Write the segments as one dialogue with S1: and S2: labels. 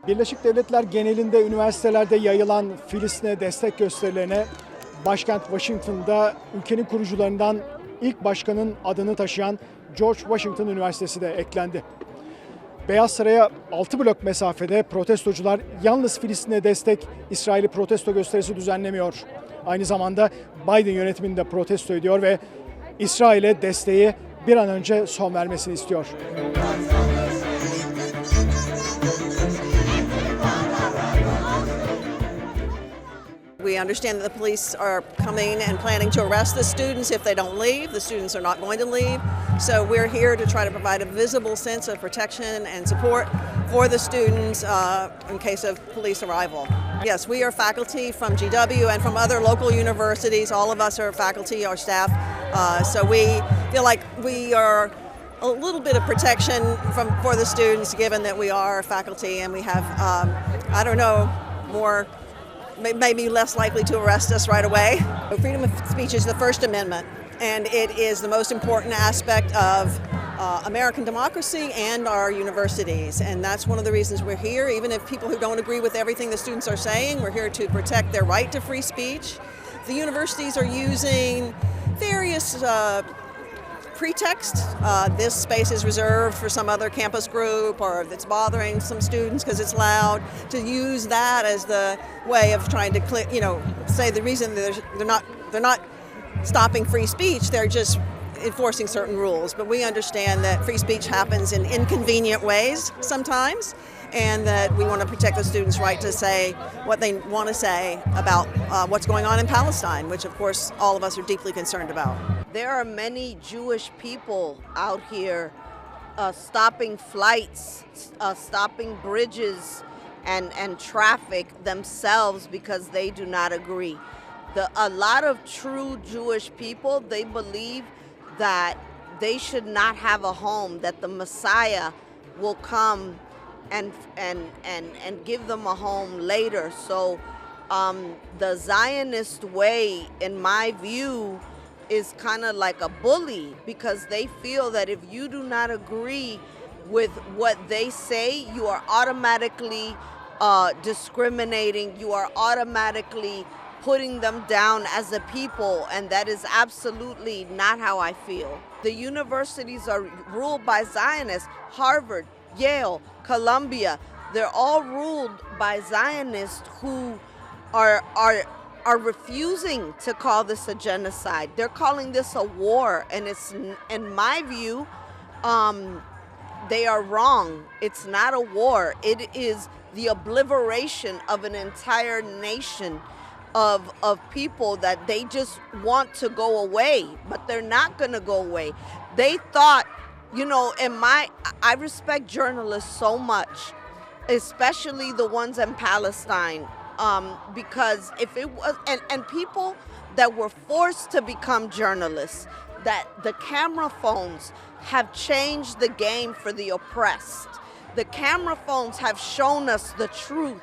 S1: Birleşik Devletler genelinde üniversitelerde yayılan Filistin'e destek gösterilerine başkent Washington'da ülkenin kurucularından ilk başkanın adını taşıyan George Washington Üniversitesi de eklendi. Beyaz Saray'a 6 blok mesafede protestocular yalnız Filistin'e destek İsrail'i protesto gösterisi düzenlemiyor. Aynı zamanda Biden yönetimini de protesto ediyor ve İsrail'e desteği bir an önce son vermesini istiyor.
S2: We understand that the police are coming and planning to arrest the students if they don't leave. The students are not going to leave. So we're here to try to provide a visible sense of protection and support for the students in case of police arrival. Yes, we are faculty from GW and from other local universities. All of us are faculty, our staff. So we feel like we are a little bit of protection for the students given that we are faculty and we have, more maybe less likely to arrest us right away. Freedom of speech is the First Amendment, and it is the most important aspect of American democracy and our universities. And that's one of the reasons we're here. Even if people who don't agree with everything the students are saying, we're here to protect their right to free speech. The universities are using various pretext. This space is reserved for some other campus group or that's bothering some students because it's loud, to use that as the way of trying to say the reason they're not stopping free speech, they're just enforcing certain rules. But we understand that free speech happens in inconvenient ways sometimes, and that we want to protect the students' right to say what they want to say about what's going on in Palestine, which of course all of us are deeply concerned about.
S3: There are many Jewish people out here stopping flights, stopping bridges and traffic themselves because they do not agree. A lot of true Jewish people, they believe that they should not have a home, that the Messiah will come and give them a home later. So the Zionist way, in my view, is kind of like a bully, because they feel that if you do not agree with what they say, you are automatically discriminating, you are automatically putting them down as a people, and that is absolutely not how I feel. The universities are ruled by Zionists. Harvard, Yale, Columbia, they're all ruled by Zionists who are refusing to call this a genocide. They're calling this a war, and it's, in my view, they are wrong. It's not a war. It is the obliteration of an entire nation of people that they just want to go away, but they're not going to go away. They thought, I respect journalists so much, especially the ones in Palestine, because if it was, and people that were forced to become journalists, that the camera phones have changed the game for the oppressed. The camera phones have shown us the truth.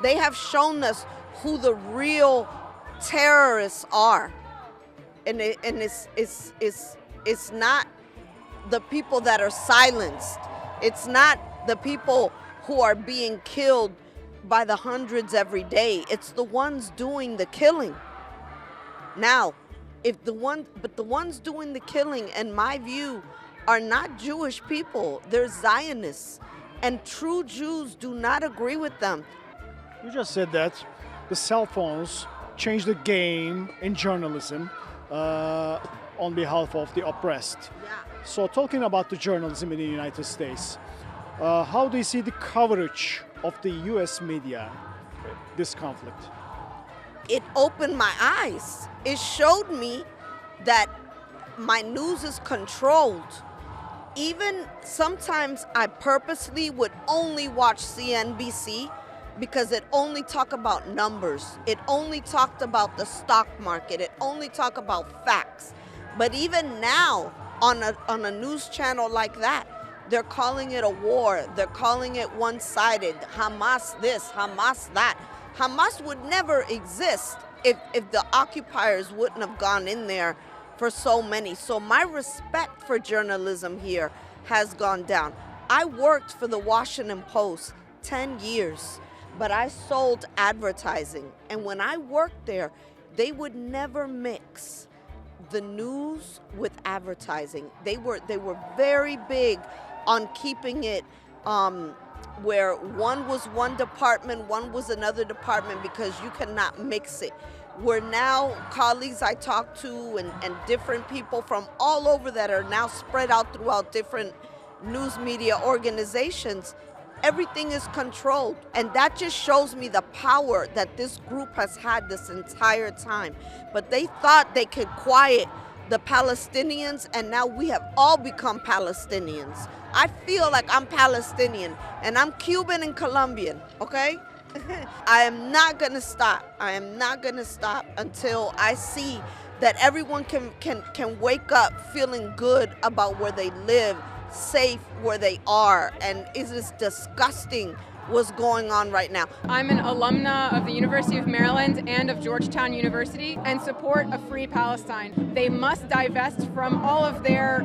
S3: They have shown us who the real terrorists are. And it's not the people that are silenced. It's not the people who are being killed by the hundreds every day. It's the ones doing the killing. Now, the ones doing the killing, in my view, are not Jewish people. They're Zionists. And true Jews do not agree with them.
S1: You just said that the cell phones changed the game in journalism on behalf of the oppressed.
S3: Yeah.
S1: So talking about the journalism in the United States, how do you see the coverage of the US media, this conflict?
S3: It opened my eyes. It showed me that my news is controlled. Even sometimes I purposely would only watch CNBC because it only talked about numbers. It only talked about the stock market. It only talked about facts. But even now, on a news channel like that, they're calling it a war. They're calling it one-sided. Hamas this, Hamas that. Hamas would never exist if the occupiers wouldn't have gone in there for so many. So my respect for journalism here has gone down. I worked for the Washington Post 10 years, but I sold advertising. And when I worked there, they would never mix the news with advertising. They were very big on keeping it where one was one department, one was another department, because you cannot mix it. Where now colleagues I talk to and different people from all over that are now spread out throughout different news media organizations, everything is controlled. And that just shows me the power that this group has had this entire time. But they thought they could quiet the Palestinians, and now we have all become Palestinians. I feel like I'm Palestinian, and I'm Cuban and Colombian, okay? I am not gonna stop. I am not gonna stop until I see that everyone can wake up feeling good about where they live, safe where they are, and it is disgusting what's going on right now.
S4: I'm an alumna of the University of Maryland and of Georgetown University and support a free Palestine. They must divest from all of their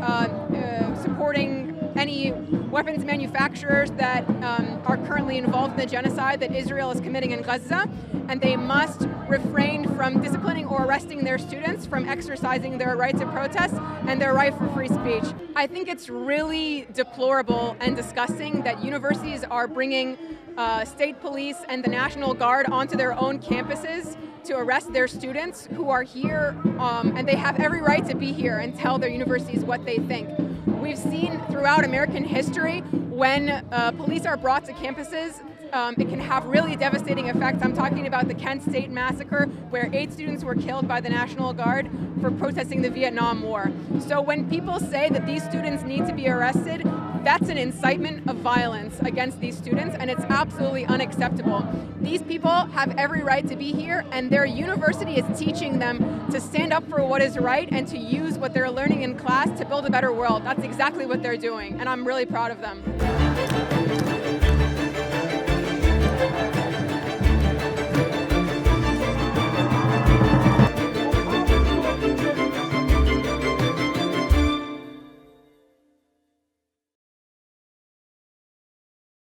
S4: supporting any weapons manufacturers that are currently involved in the genocide that Israel is committing in Gaza, and they must refrain from disciplining or arresting their students from exercising their rights of protest and their right for free speech. I think it's really deplorable and disgusting that universities are bringing state police and the National Guard onto their own campuses to arrest their students who are here, and they have every right to be here and tell their universities what they think. We've seen throughout American history when police are brought to campuses, it can have really devastating effects. I'm talking about the Kent State Massacre, where 8 students were killed by the National Guard for protesting the Vietnam War. So when people say that these students need to be arrested, that's an incitement of violence against these students, and it's absolutely unacceptable. These people have every right to be here, and their university is teaching them to stand up for what is right and to use what they're learning in class to build a better world. That's exactly what they're doing, and I'm really proud of them.